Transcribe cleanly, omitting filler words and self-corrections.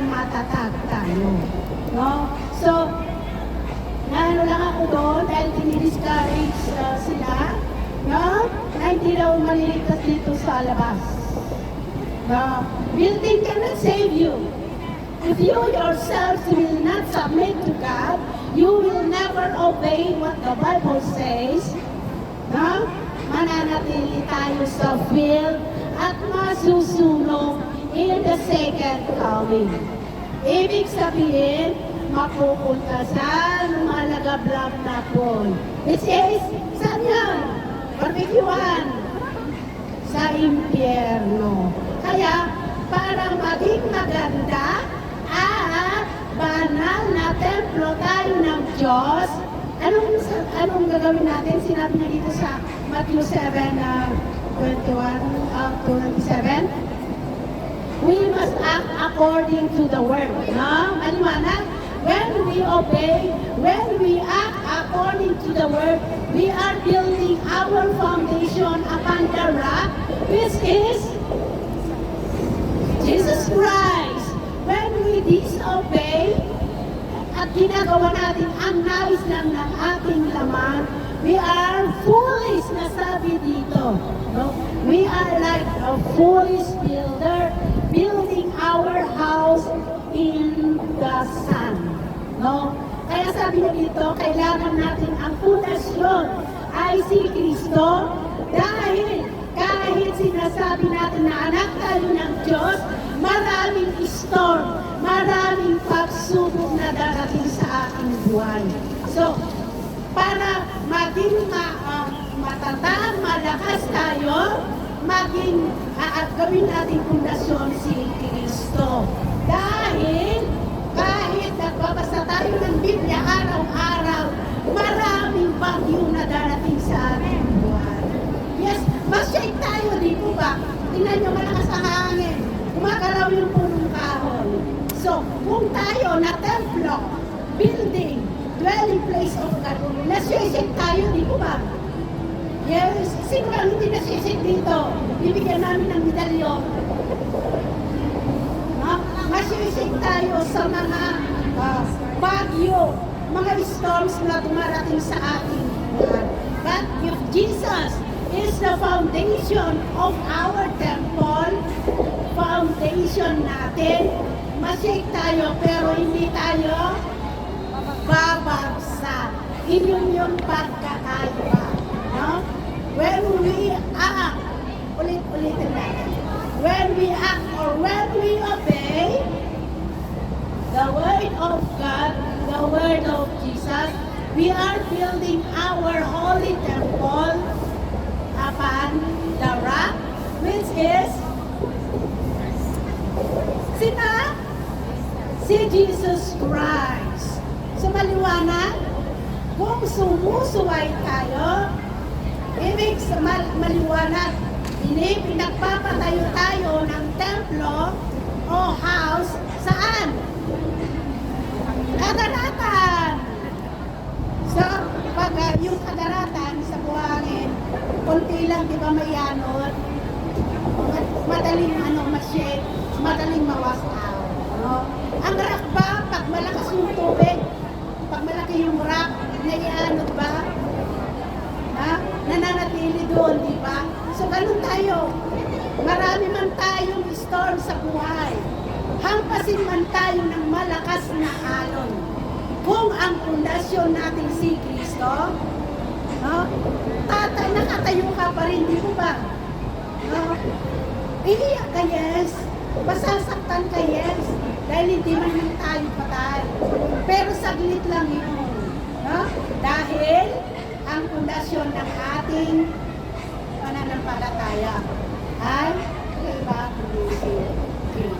matatag tayo. No? So, naano lang ako doon dahil dinidiscourage sila, no? Na hindi daw maliligtas dito sa labas. No? Building cannot save you. If you yourselves will not submit to God, you will never obey what the Bible says. No? Mananatili tayo sa field at masusunog in the second coming. Ibig sabihin, mapupunta sa lumalagablab na pool. Which is, saan yan? Barbecue-an. Sa impyerno. Kaya, para maging maganda at banal na templo tayo ng Diyos, anong gagawin natin? Sinabi na dito sa Matthew 7, 21 to 27. We must act according to the word. No? Maliwanag? When we obey, when we act according to the word, we are building our foundation upon the rock, which is Jesus Christ. When we disobey, at ginagawa natin ang nais lang ng ating laman, we are foolish na sabi dito. No? We are like a foolish builder building our house in the sun. No? Kaya sabi na dito, kailangan natin ang pundasyon ay si Kristo dahil kahit sinasabi natin na anak tayo ng Diyos, maraming storm, maraming pagsubok na darating sa ating buhay. So, para maging matatag, malakas tayo, maging gawin natin pundasyon si Kristo. Dahil kahit nagbabasa tayo ng Biblia araw-araw, maraming bagyo na darating sa ating buhay. Yes, mag-shake tayo, di po ba? Tingnan nyo, malakas ang hangin. Gumagalaw yung punong kahoy. So, kung tayo na templo, building, dwelling place of God, nashake tayo, di po ba? Yes, sino lang hindi nasisig dito? Bibigyan namin ng medalyon. No? Masisig tayo sa mga bagyo, mga storms na dumarating sa ating buhay. But if Jesus is the foundation of our temple, foundation natin, masig tayo pero hindi tayo babagsak. Iyon yung pagkakaiba. No? When we act, ulit-ulitin natin. When we act or when we obey the word of God, the word of Jesus, we are building our holy temple upon the rock, which is sina? Si Jesus Christ. So maliwanag, kung sumusuway tayo, ibig sa maliwanag, pinagpapatayo tayo ng templo o house saan? Kadaratan. So, pag yung kadaratan sa buhangin, konti lang, di ba may yanod? Madaling ma-shake, madaling ma-wash out. No? Ang rock ba, pag malakas yung tubig, pag malaki yung rock, naianod ba? Ha? Nananatili doon, di ba? So, ganun tayo. Marami man tayong storm sa buhay. Hampasin man tayo ng malakas na alon. Kung ang pundasyon natin si Kristo, no? Nakatayo ka pa rin, di ba ba? No? Iiyak ka, yes. Masasaktan ka, yes. Dahil hindi man tayo patay. Pero saglit lang yun. No? Dahil ang pundasyon ng ating pananampalataya ay iba si Kristo.